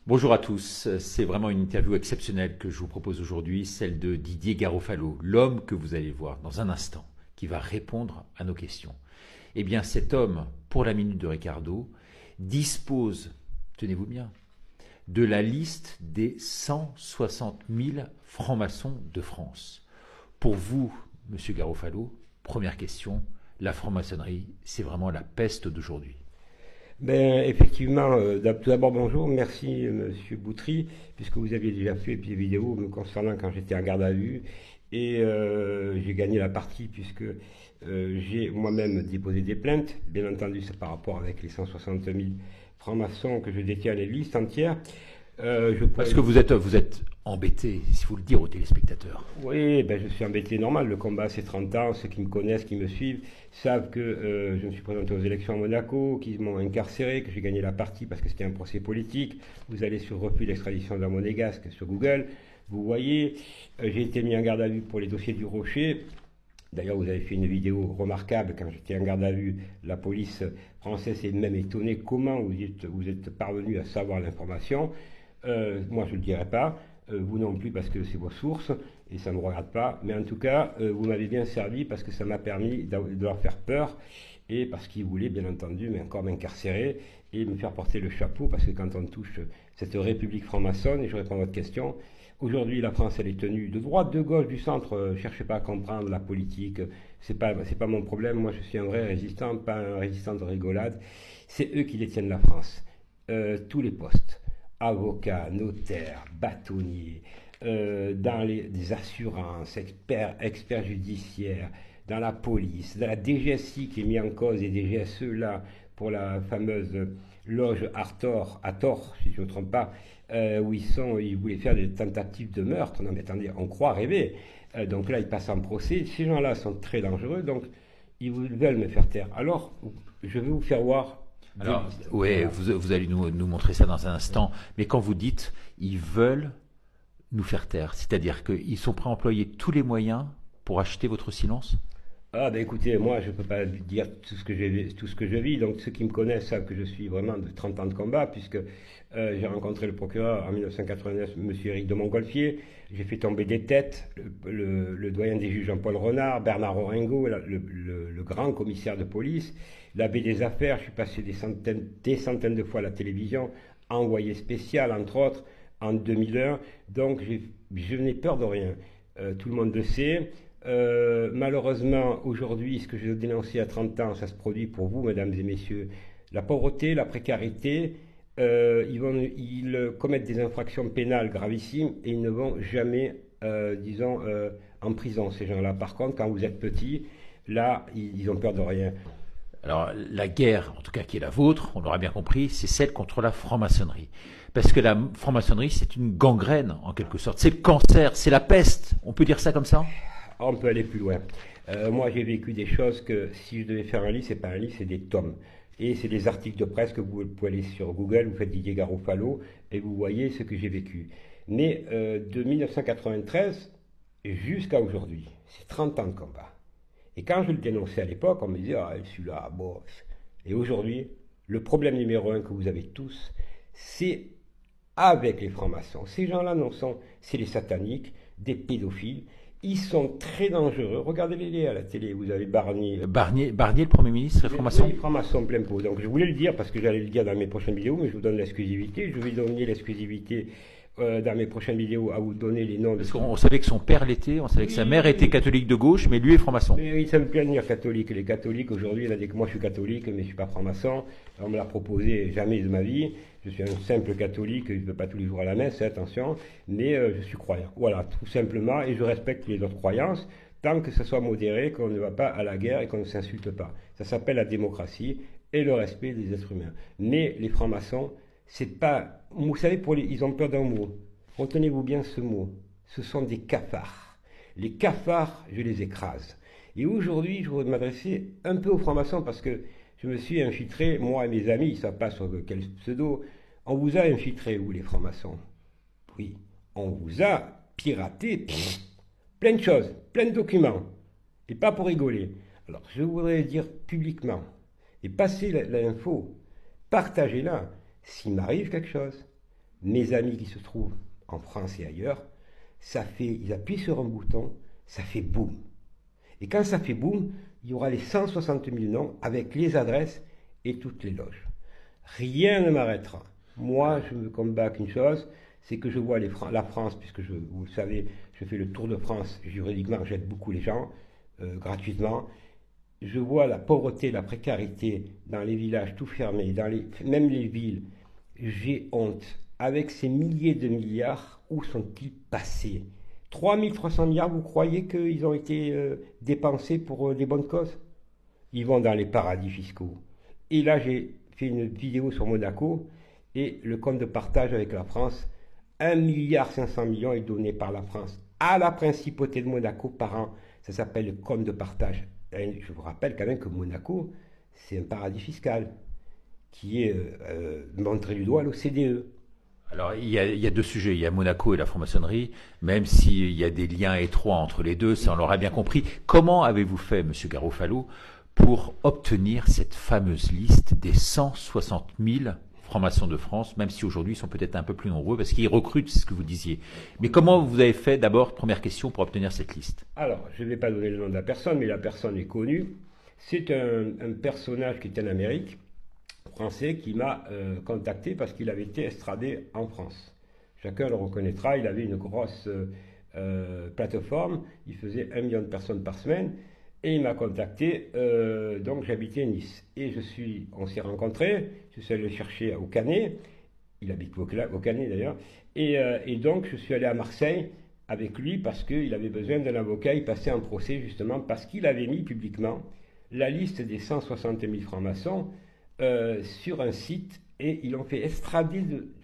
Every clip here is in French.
Bonjour à tous, c'est vraiment une interview exceptionnelle que je vous propose aujourd'hui, celle de Didier Garofalo, l'homme que vous allez voir dans un instant, qui va répondre à nos questions. Eh bien cet homme, pour la Minute de Ricardo, dispose, tenez-vous bien, de la liste des 160 000 francs-maçons de France. Pour vous, monsieur Garofalo, première question, la franc-maçonnerie, c'est vraiment la peste d'aujourd'hui. Ben, effectivement, tout d'abord bonjour, merci Monsieur Boutry, puisque vous aviez déjà fait des vidéos me concernant quand j'étais en garde à vue, et j'ai gagné la partie puisque j'ai moi-même déposé des plaintes, bien entendu c'est par rapport avec les 160 000 francs-maçons que je détiens les listes entières. Parce que vous êtes embêté, s'il faut le dire aux téléspectateurs. Oui, ben je suis embêté normal. Le combat, c'est 30 ans. Ceux qui me connaissent, qui me suivent, savent que je me suis présenté aux élections à Monaco, qu'ils m'ont incarcéré, que j'ai gagné la partie parce que c'était un procès politique. Vous allez sur refus d'extradition de la Monégasque sur Google. Vous voyez, j'ai été mis en garde à vue pour les dossiers du Rocher. D'ailleurs, vous avez fait une vidéo remarquable quand j'étais en garde à vue. La police française est même étonnée comment vous êtes parvenu à savoir l'information. Moi, je ne le dirai pas. Vous non plus parce que c'est vos sources et ça ne me regarde pas. Mais en tout cas, vous m'avez bien servi parce que ça m'a permis de leur faire peur et parce qu'ils voulaient bien entendu mais encore m'incarcérer et me faire porter le chapeau parce que quand on touche cette république franc-maçonne, et je réponds à votre question, aujourd'hui la France elle est tenue de droite, de gauche, du centre, cherchez pas à comprendre la politique, c'est pas mon problème, moi je suis un vrai résistant, pas un résistant de rigolade, c'est eux qui détiennent la France, tous les postes. Avocats, notaires, bâtonniers, dans des assurances, experts judiciaires, dans la police, dans la DGSI qui est mise en cause et DGSE là pour la fameuse loge Arthur, à tort, si je ne me trompe pas, où ils voulaient faire des tentatives de meurtre. Non mais attendez, on croit rêver. Donc là, ils passent en procès. Ces gens-là sont très dangereux, donc ils veulent me faire taire. Alors, je vais vous faire voir. Alors, oui, vous allez nous montrer ça dans un instant, mais quand vous dites ils veulent nous faire taire, c'est-à-dire qu'ils sont prêts à employer tous les moyens pour acheter votre silence? Ah ben écoutez, moi je ne peux pas dire tout ce que je vis, donc ceux qui me connaissent savent que je suis vraiment de 30 ans de combat, puisque j'ai rencontré le procureur en 1989, M. Éric de Montgolfier, j'ai fait tomber des têtes, le doyen des juges Jean-Paul Renard, Bernard Oringo, le grand commissaire de police, l'abbé des affaires, je suis passé des centaines de fois à la télévision, envoyé spécial entre autres, en 2001, donc je n'ai peur de rien, tout le monde le sait. Malheureusement, aujourd'hui, ce que je dénonçais à 30 ans, ça se produit pour vous, mesdames et messieurs. La pauvreté, la précarité, ils commettent des infractions pénales gravissimes et ils ne vont jamais, en prison, ces gens-là. Par contre, quand vous êtes petit, là, ils ont peur de rien. Alors, la guerre, en tout cas qui est la vôtre, on l'aura bien compris, c'est celle contre la franc-maçonnerie. Parce que la franc-maçonnerie, c'est une gangrène, en quelque sorte. C'est le cancer, c'est la peste. On peut dire ça comme ça? On peut aller plus loin. Moi, j'ai vécu des choses que si je devais faire un livre, c'est pas un livre, c'est des tomes. Et c'est des articles de presse que vous pouvez aller sur Google, vous faites Didier Garofalo et vous voyez ce que j'ai vécu. Mais de 1993 jusqu'à aujourd'hui, c'est 30 ans de combat. Et quand je le dénonçais à l'époque, on me disait ah celui-là, bon. Et aujourd'hui, le problème numéro un que vous avez tous, c'est avec les francs-maçons. Ces gens-là, c'est les sataniques, des pédophiles. Ils sont très dangereux. Regardez-les à la télé. Vous avez Barnier. Barnier, le Premier ministre, est franc-maçon? Oui, franc-maçon plein pot. Donc je voulais le dire parce que j'allais le dire dans mes prochaines vidéos, mais je vous donne l'exclusivité. Je vais donner l'exclusivité dans mes prochaines vidéos à vous donner les noms de... Parce qu'on savait que son père l'était, on savait que sa mère était catholique de gauche, mais lui est franc-maçon. Mais oui, ça me plaît de dire catholique. Les catholiques, aujourd'hui, il y en a des que moi je suis catholique, mais je ne suis pas franc-maçon. On me l'a proposé jamais de ma vie. Je suis un simple catholique, je ne vais pas tous les jours à la messe, attention, mais je suis croyant. Voilà, tout simplement, et je respecte les autres croyances, tant que ça soit modéré, qu'on ne va pas à la guerre et qu'on ne s'insulte pas. Ça s'appelle la démocratie et le respect des êtres humains. Mais les francs-maçons, c'est pas... Vous savez, ils ont peur d'un mot. Retenez-vous bien ce mot. Ce sont des cafards. Les cafards, je les écrase. Et aujourd'hui, je voudrais m'adresser un peu aux francs-maçons parce que je me suis infiltré, moi et mes amis, ils ne savent pas sur quel pseudo, on vous a infiltré, vous les francs-maçons. Oui, on vous a piraté plein de choses, plein de documents, et pas pour rigoler. Alors, je voudrais dire publiquement, et passer l'info, partagez-la, s'il m'arrive quelque chose, mes amis qui se trouvent en France et ailleurs, ils appuient sur un bouton, ça fait boum. Et quand ça fait boum, il y aura les 160 000 noms avec les adresses et toutes les loges. Rien ne m'arrêtera. Moi, je me combats qu'une chose, c'est que je vois la France, puisque vous le savez, je fais le tour de France juridiquement, j'aide beaucoup les gens gratuitement. Je vois la pauvreté, la précarité dans les villages tout fermés, même les villes. J'ai honte. Avec ces milliers de milliards, où sont-ils passés? 3300 milliards, vous croyez qu'ils ont été dépensés pour des bonnes causes? Ils vont dans les paradis fiscaux. Et là, j'ai fait une vidéo sur Monaco et le compte de partage avec la France. 1,5 milliard est donné par la France à la principauté de Monaco par an. Ça s'appelle le compte de partage. Et je vous rappelle quand même que Monaco, c'est un paradis fiscal qui est montré du doigt à l'OCDE. Alors, il y a deux sujets. Il y a Monaco et la franc-maçonnerie, même s'il y a des liens étroits entre les deux, ça on l'aura bien compris. Comment avez-vous fait, M. Garofalo, pour obtenir cette fameuse liste des 160 000 francs-maçons de France, même si aujourd'hui ils sont peut-être un peu plus nombreux, parce qu'ils recrutent, c'est ce que vous disiez. Mais comment vous avez fait, d'abord, première question, pour obtenir cette liste? Alors, je ne vais pas donner le nom de la personne, mais la personne est connue. C'est un personnage qui est en Amérique, français, qui m'a contacté parce qu'il avait été estradé en France. Chacun le reconnaîtra, il avait une grosse plateforme, il faisait 1 million de personnes par semaine, et il m'a contacté, donc j'habitais Nice. Et on s'est rencontrés, je suis allé le chercher au Canet, il habite au Canet d'ailleurs, et donc je suis allé à Marseille avec lui parce qu'il avait besoin d'un avocat, il passait un procès justement parce qu'il avait mis publiquement la liste des 160 000 francs-maçons sur un site, et ils l'ont fait extrader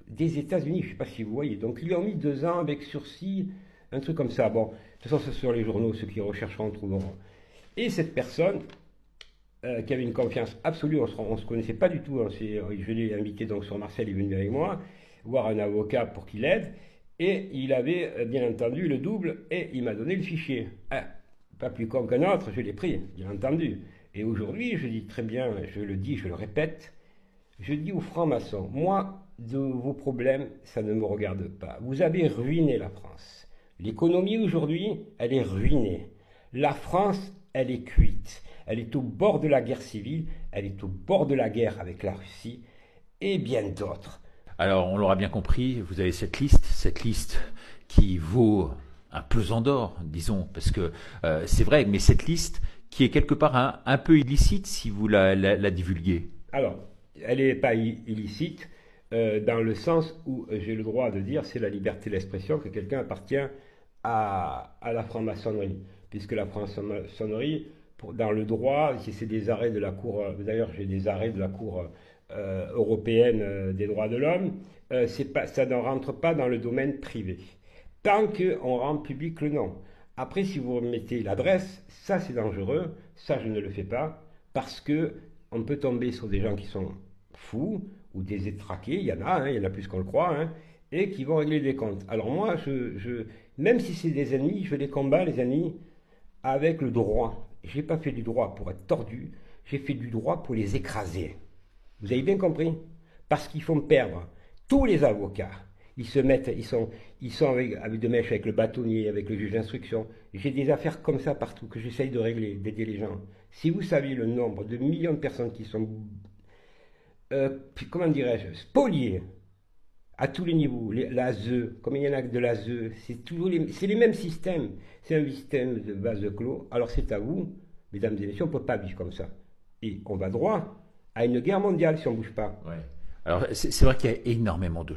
des États-Unis, je ne sais pas si vous voyez. Donc ils lui ont mis 2 ans avec sursis, un truc comme ça. Bon, de toute façon, c'est sur les journaux, ceux qui rechercheront trouveront. Et cette personne, qui avait une confiance absolue, on ne se connaissait pas du tout, je l'ai invité donc sur Marseille, il est venu avec moi, voir un avocat pour qu'il aide, et il avait bien entendu le double, et il m'a donné le fichier. Pas plus con qu'un autre, je l'ai pris, bien entendu. Et aujourd'hui, je dis très bien, je le dis, je le répète, je dis aux francs-maçons, moi, de vos problèmes, ça ne me regarde pas. Vous avez ruiné la France. L'économie aujourd'hui, elle est ruinée. La France, elle est cuite. Elle est au bord de la guerre civile, elle est au bord de la guerre avec la Russie et bien d'autres. Alors, on l'aura bien compris, vous avez cette liste qui vaut un pesant d'or, disons, parce que c'est vrai, mais cette liste qui est quelque part un peu illicite si vous la divulguez. Alors, elle n'est pas illicite dans le sens où j'ai le droit de dire, c'est la liberté d'expression, que quelqu'un appartient à la franc-maçonnerie, puisque la franc-maçonnerie, dans le droit, c'est des arrêts de la Cour, d'ailleurs j'ai des arrêts de la Cour européenne des droits de l'homme, ça ne rentre pas dans le domaine privé, tant qu'on rend public le nom. Après, si vous remettez l'adresse, ça c'est dangereux, ça je ne le fais pas, parce que on peut tomber sur des gens qui sont fous, ou des étraqués, il y en a plus qu'on le croit, et qui vont régler des comptes. Alors moi, même si c'est des ennemis, je les combats, les ennemis, avec le droit. Je n'ai pas fait du droit pour être tordu, j'ai fait du droit pour les écraser. Vous avez bien compris? Parce qu'ils font perdre tous les avocats. Ils sont avec de mèches avec le bâtonnier, avec le juge d'instruction. J'ai des affaires comme ça partout que j'essaye de régler, d'aider les gens. Si vous saviez le nombre de millions de personnes qui sont, comment dirais-je, spoliées à tous les niveaux, l'ASE, comme il y en a de l'ASE, c'est les mêmes systèmes. C'est un système de vase clos. Alors c'est à vous, mesdames et messieurs, on ne peut pas vivre comme ça. Et on va droit à une guerre mondiale si on ne bouge pas. Ouais. Alors c'est vrai qu'il y a énormément de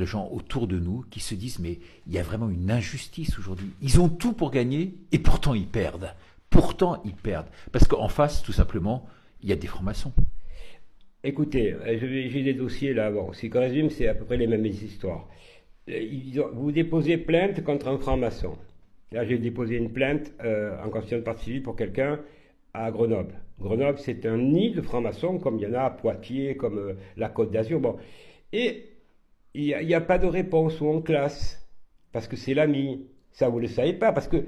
gens autour de nous qui se disent mais il y a vraiment une injustice aujourd'hui. Ils ont tout pour gagner et pourtant ils perdent. Parce qu'en face, tout simplement, il y a des francs-maçons. Écoutez, j'ai des dossiers là, bon, si je résume, c'est à peu près les mêmes histoires. Vous déposez plainte contre un franc-maçon. Là, j'ai déposé une plainte en constitution de partie civile pour quelqu'un à Grenoble. Grenoble, c'est un nid de francs-maçons, comme il y en a à Poitiers, comme la Côte d'Azur. Bon. Et il n'y a pas de réponse où on classe, parce que c'est l'ami. Ça, vous ne le savez pas, parce que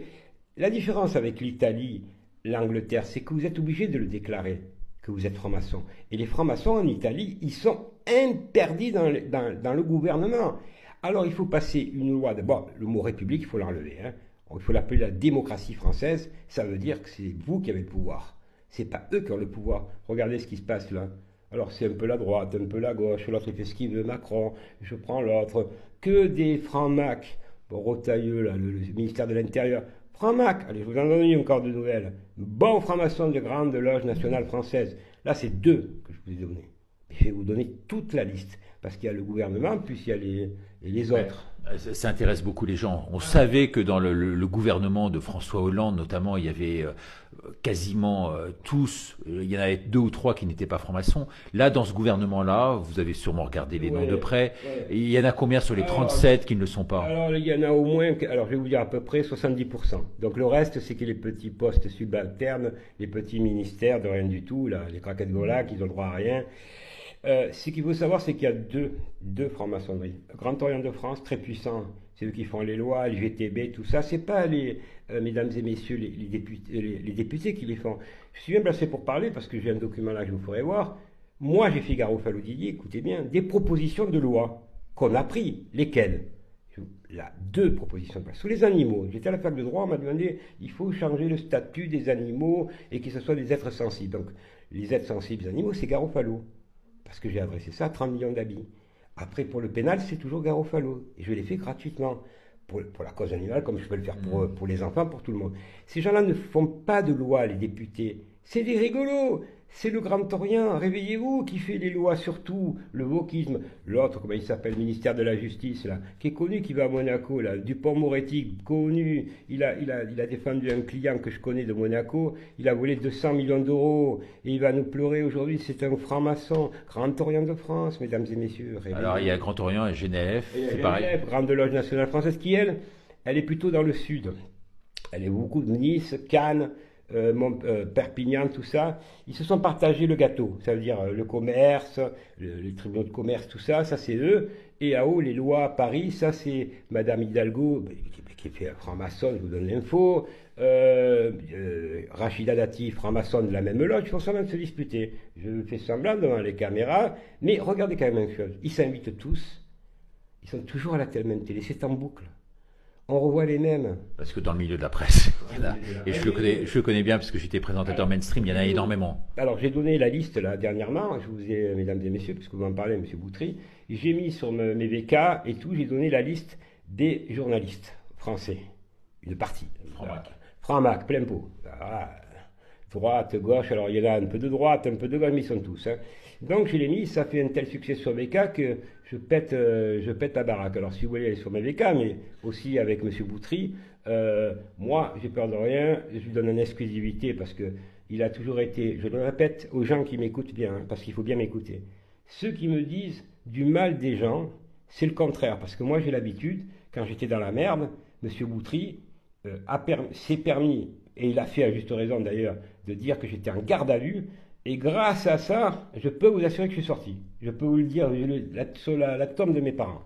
la différence avec l'Italie, l'Angleterre, c'est que vous êtes obligé de le déclarer. que vous êtes franc-maçon. Et les francs-maçons en Italie, ils sont interdits dans le gouvernement. Alors il faut passer une loi, d'abord le mot république, il faut l'enlever, hein. Il faut l'appeler la démocratie française, ça veut dire que c'est vous qui avez le pouvoir. C'est pas eux qui ont le pouvoir. Regardez ce qui se passe là. Alors c'est un peu la droite, un peu la gauche, l'autre il fait ce qu'il veut, Macron, je prends l'autre. Que des francs-macs. Bon, Rotailleux, là, le ministère de l'Intérieur. Franc-mac, allez, je vous en donne encore de nouvelles. Bon franc-maçon de grande loge nationale française. Là, c'est 2 que je vous ai donnés. Je vais vous donner toute la liste. Parce qu'il y a le gouvernement, puis il y a les autres. Ça intéresse beaucoup les gens. On savait que dans le gouvernement de François Hollande, notamment, il y avait quasiment tous, il y en avait 2 ou 3 qui n'étaient pas francs-maçons. Là, dans ce gouvernement-là, vous avez sûrement regardé les noms de près. Et il y en a combien sur les 37 qui ne le sont pas? Alors, il y en a au moins, alors je vais vous dire à peu près 70%. Donc le reste, c'est que les petits postes subalternes, les petits ministères de rien du tout, là, les craquettes Golac, ils ont le droit à rien. Ce qu'il faut savoir, c'est qu'il y a deux francs-maçonneries. Grand Orient de France, très puissant, c'est eux qui font les lois, les GTB, tout ça. C'est pas mesdames et messieurs, les députés qui les font. Je suis bien placé pour parler parce que j'ai un document là que je vous ferai voir. Moi, j'ai fait Garofalo-Didier, écoutez bien, des propositions de loi qu'on a pris. Lesquelles? Là, 2 propositions de loi. Sur les animaux, j'étais à la fac de droit, on m'a demandé, il faut changer le statut des animaux et que ce soit des êtres sensibles. Donc, les êtres sensibles des animaux, c'est Garofalo. Parce que j'ai adressé ça à 30 millions d'habits. Après, pour le pénal, c'est toujours Garofalo. Et je l'ai fait gratuitement. Pour la cause animale, comme je peux le faire pour les enfants, pour tout le monde. Ces gens-là ne font pas de loi, les députés. C'est des rigolos. C'est le Grand Orient, réveillez-vous, qui fait les lois sur tout, le wokisme. L'autre, comment il s'appelle, ministère de la Justice, là, qui est connu, qui va à Monaco, là, Dupond-Moretti, connu. Il a défendu un client que je connais de Monaco, il a volé 200 millions d'euros, et il va nous pleurer aujourd'hui, c'est un franc-maçon. Grand Orient de France, mesdames et messieurs. Alors il y a Grand Orient et GNF, c'est pareil. Grande Loge nationale française, qui elle est plutôt dans le sud. Elle est beaucoup de Nice, Cannes, Perpignan, tout ça, ils se sont partagés le gâteau, ça veut dire le commerce, les tribunaux de commerce, tout ça, ça c'est eux, et à haut les lois à Paris, ça c'est Madame Hidalgo, qui fait franc-maçon, je vous donne l'info, Rachida Dati, franc-maçon de la même loge, ils font semblant de se disputer, je fais semblant devant les caméras, mais regardez quand même une chose, ils s'invitent tous, ils sont toujours à la même télé, c'est en boucle. On revoit les mêmes. Parce que dans le milieu de la presse, il y en a, et je le connais bien parce que j'étais présentateur mainstream, il y en a énormément. Alors j'ai donné la liste là dernièrement, je vous ai, mesdames et messieurs, puisque vous en parlez, monsieur Boutry, j'ai mis sur mes VK et tout, j'ai donné la liste des journalistes français. Une partie. Franc-Mac, plein pot. Voilà. Droite, gauche, alors il y en a un peu de droite, un peu de gauche, mais ils sont tous. Hein. Donc je l'ai mis, ça fait un tel succès sur VK que je pète la baraque. Alors si vous voulez aller sur mes VK, mais aussi avec M. Boutry, moi j'ai peur de rien, je lui donne une exclusivité parce que il a toujours été, je le répète aux gens qui m'écoutent bien, hein, parce qu'il faut bien m'écouter. Ceux qui me disent du mal des gens, c'est le contraire, parce que moi j'ai l'habitude, quand j'étais dans la merde, M. Boutry s'est permis, et il a fait à juste raison d'ailleurs, de dire que j'étais en garde à vue. Et grâce à ça, je peux vous assurer que je suis sorti. Je peux vous le dire sur la tombe de mes parents.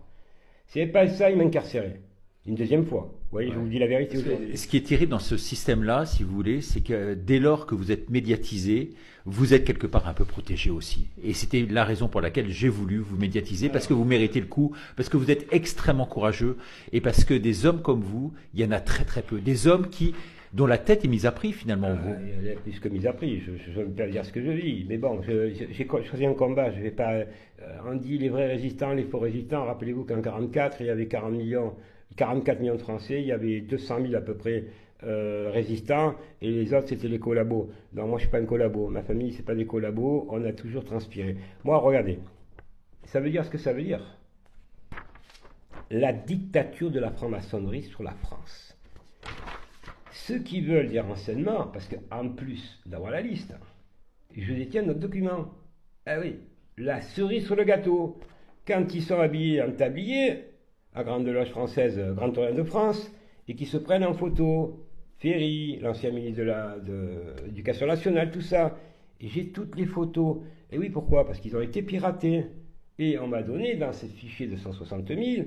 Si n'y avait pas ça, ils m'incarcéraient. Une deuxième fois. Vous voyez, je vous dis la vérité aujourd'hui. Ce qui est terrible dans ce système-là, si vous voulez, c'est que dès lors que vous êtes médiatisé, vous êtes quelque part un peu protégé aussi. Et c'était la raison pour laquelle j'ai voulu vous médiatiser, parce que vous méritez le coup, parce que vous êtes extrêmement courageux, et parce que des hommes comme vous, il y en a très très peu. Des hommes dont la tête est mise à prix finalement. Il y a plus que mise à prix, je ne peux pas dire ce que je dis, mais bon, j'ai choisi un combat, je vais pas... on dit les vrais résistants, les faux résistants, rappelez-vous qu'en 1944, il y avait 44 millions de Français, il y avait 200 000 à peu près résistants, et les autres c'était les collabos. Non, moi je ne suis pas un collabo, ma famille c'est pas des collabos, on a toujours transpiré. Moi, regardez, ça veut dire ce que ça veut dire. La dictature de la franc-maçonnerie sur la France. Ceux qui veulent des renseignements, parce qu'en plus d'avoir la liste, je détiens notre document. Ah oui, la cerise sur le gâteau. Quand ils sont habillés en tablier, à Grande Loge française, Grand Orient de France, et qui se prennent en photo, Ferry, l'ancien ministre de l'Éducation nationale, tout ça. Et j'ai toutes les photos. Et oui, pourquoi? Parce qu'ils ont été piratés. Et on m'a donné, dans ces fichiers de 160 000,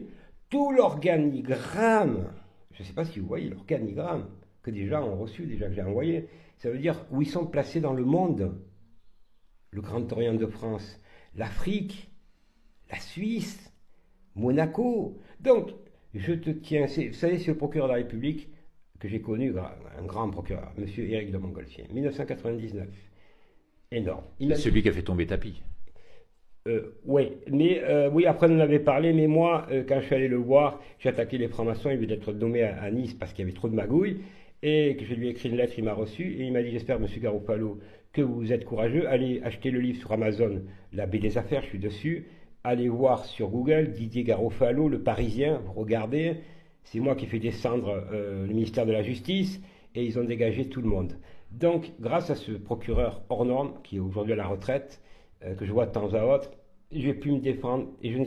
tout l'organigramme. Je ne sais pas si vous voyez l'organigramme que des gens ont reçu, déjà que j'ai envoyé. Ça veut dire où ils sont placés dans le monde. le Grand Orient de France, l'Afrique, la Suisse, Monaco. Donc, je te tiens, vous savez, c'est le procureur de la République que j'ai connu, un grand procureur, M. Éric de Montgolfier, 1999. Énorme. Celui qui a fait tomber Tapie. Oui, mais oui, après on en avait parlé, mais moi, quand je suis allé le voir, j'ai attaqué les francs-maçons, il venait d'être nommé à Nice parce qu'il y avait trop de magouilles, et que je lui ai écrit une lettre, il m'a reçu, et il m'a dit, j'espère, monsieur Garofalo, que vous êtes courageux, allez acheter le livre sur Amazon, La baie des affaires, je suis dessus, allez voir sur Google, Didier Garofalo, le Parisien, vous regardez, c'est moi qui ai fait descendre le ministère de la Justice, et ils ont dégagé tout le monde. Donc, grâce à ce procureur hors norme, qui est aujourd'hui à la retraite, que je vois de temps à autre, j'ai pu me défendre et je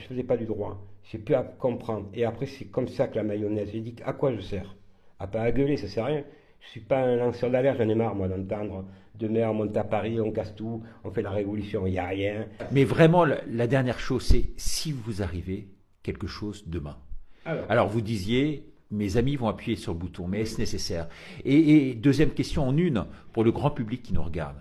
faisais pas du droit. J'ai pu comprendre. Et après, c'est comme ça que la mayonnaise. J'ai dit, à quoi je sers? À pas à gueuler, ça sert à rien. Je suis pas un lanceur d'alerte, j'en ai marre, moi, d'entendre demain on monte à Paris, on casse tout, on fait la révolution, il n'y a rien. Mais vraiment, la dernière chose, c'est si vous arrivez quelque chose demain. Alors vous disiez, mes amis vont appuyer sur le bouton, mais est-ce nécessaire? Et deuxième question en une, pour le grand public qui nous regarde.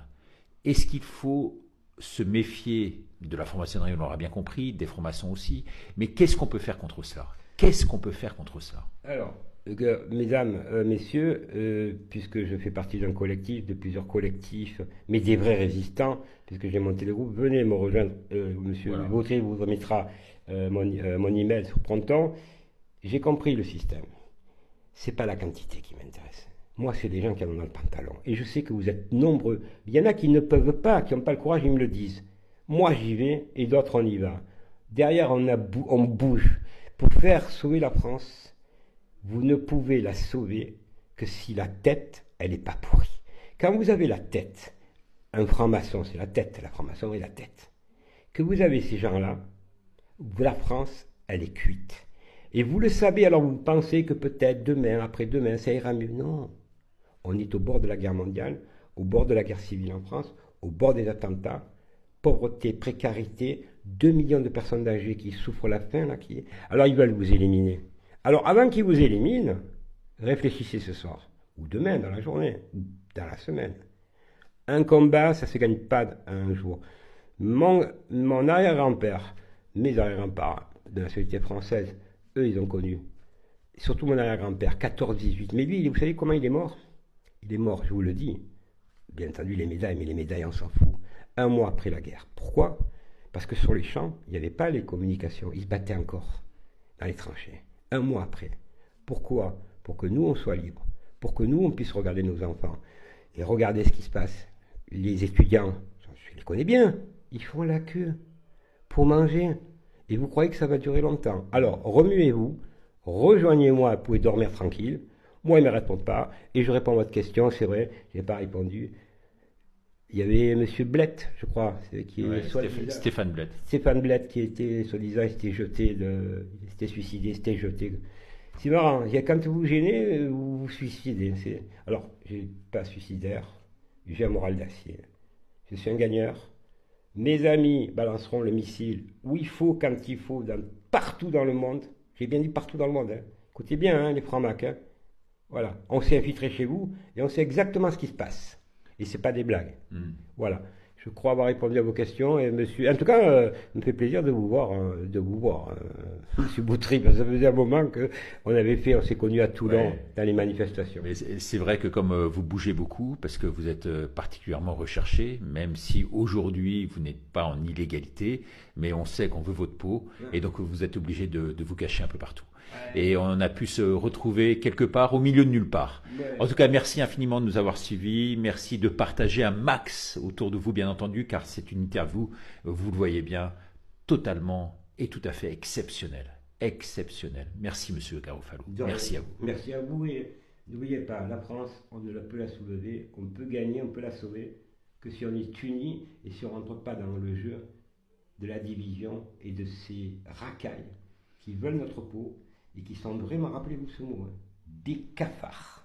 Est-ce qu'il faut se méfier de la franc-maçonnerie, on l'aura bien compris, des francs-maçons aussi, mais qu'est-ce qu'on peut faire contre cela? Qu'est-ce qu'on peut faire contre cela? Alors, mesdames, messieurs, puisque je fais partie d'un collectif, de plusieurs collectifs, mais des vrais résistants, puisque j'ai monté le groupe, venez me rejoindre, monsieur Vautry vous remettra mon email sur Pronton. J'ai compris le système. C'est pas la quantité qui m'intéresse. Moi, c'est des gens qui en ont dans le pantalon. Et je sais que vous êtes nombreux. Il y en a qui ne peuvent pas, qui n'ont pas le courage, ils me le disent. Moi, j'y vais et d'autres, on y va. Derrière, on bouge. Pour faire sauver la France, vous ne pouvez la sauver que si la tête, elle n'est pas pourrie. Quand vous avez la tête, un franc-maçon, c'est la tête, la franc-maçon et la tête. Que vous avez ces gens-là, la France, elle est cuite. Et vous le savez, alors vous pensez que peut-être demain, après-demain, ça ira mieux. Non. On est au bord de la guerre mondiale, au bord de la guerre civile en France, au bord des attentats, pauvreté, précarité, 2 millions de personnes âgées qui souffrent la faim. Là, Alors ils veulent vous éliminer. Alors avant qu'ils vous éliminent, réfléchissez ce soir, ou demain dans la journée, ou dans la semaine. Un combat, ça ne se gagne pas un jour. Mon arrière-grand-père, mes arrière-grands-parents de la société française, eux ils ont connu, surtout mon arrière-grand-père, 14-18. Mais lui, vous savez comment il est mort? Il est mort, je vous le dis. Bien entendu, les médailles, mais les médailles, on s'en fout. 1 mois après la guerre. Pourquoi? Parce que sur les champs, il n'y avait pas les communications. Ils se battaient encore dans les tranchées. 1 mois après. Pourquoi? Pour que nous, on soit libres. Pour que nous, on puisse regarder nos enfants. Et regarder ce qui se passe. Les étudiants, je les connais bien, ils font la queue pour manger. Et vous croyez que ça va durer longtemps? Alors, remuez-vous, rejoignez-moi, vous pouvez dormir tranquille. Moi, il ne me répond pas, et je réponds à votre question, c'est vrai, je n'ai pas répondu. Il y avait M. Blett, je crois, Stéphane Blett. Stéphane Blett qui était, soi-disant, il s'était jeté, il s'était suicidé, il s'était jeté. C'est marrant, quand vous vous gênez, vous vous suicidez. Alors, je ne suis pas suicidaire, j'ai un moral d'acier. Je suis un gagneur. Mes amis balanceront le missile où il faut, quand il faut, partout dans le monde. J'ai bien dit partout dans le monde. Hein. Écoutez bien, hein, les francs-macs. Hein. Voilà, on s'est infiltré chez vous et on sait exactement ce qui se passe. Et c'est pas des blagues. Voilà. Je crois avoir répondu à vos questions et monsieur. En tout cas, me fait plaisir de vous voir, monsieur Boutry, parce que ça faisait un moment on s'est connus à Toulon dans les manifestations. Mais c'est vrai que comme vous bougez beaucoup, parce que vous êtes particulièrement recherché, même si aujourd'hui vous n'êtes pas en illégalité, mais on sait qu'on veut votre peau et donc vous êtes obligé de vous cacher un peu partout. Et on a pu se retrouver quelque part au milieu de nulle part. En tout cas, merci infiniment de nous avoir suivis. Merci de partager un max autour de vous, bien entendu, car c'est une interview, vous le voyez bien, totalement et tout à fait exceptionnelle. Exceptionnelle. Merci, monsieur Garofalo. Merci à vous. Merci à vous. Et n'oubliez pas, la France, on ne peut la soulever, on peut gagner, on peut la sauver, que si on est unis et si on ne rentre pas dans le jeu de la division et de ces racailles qui veulent notre peau et qui sont vraiment, rappelez-vous ce mot, hein, des cafards.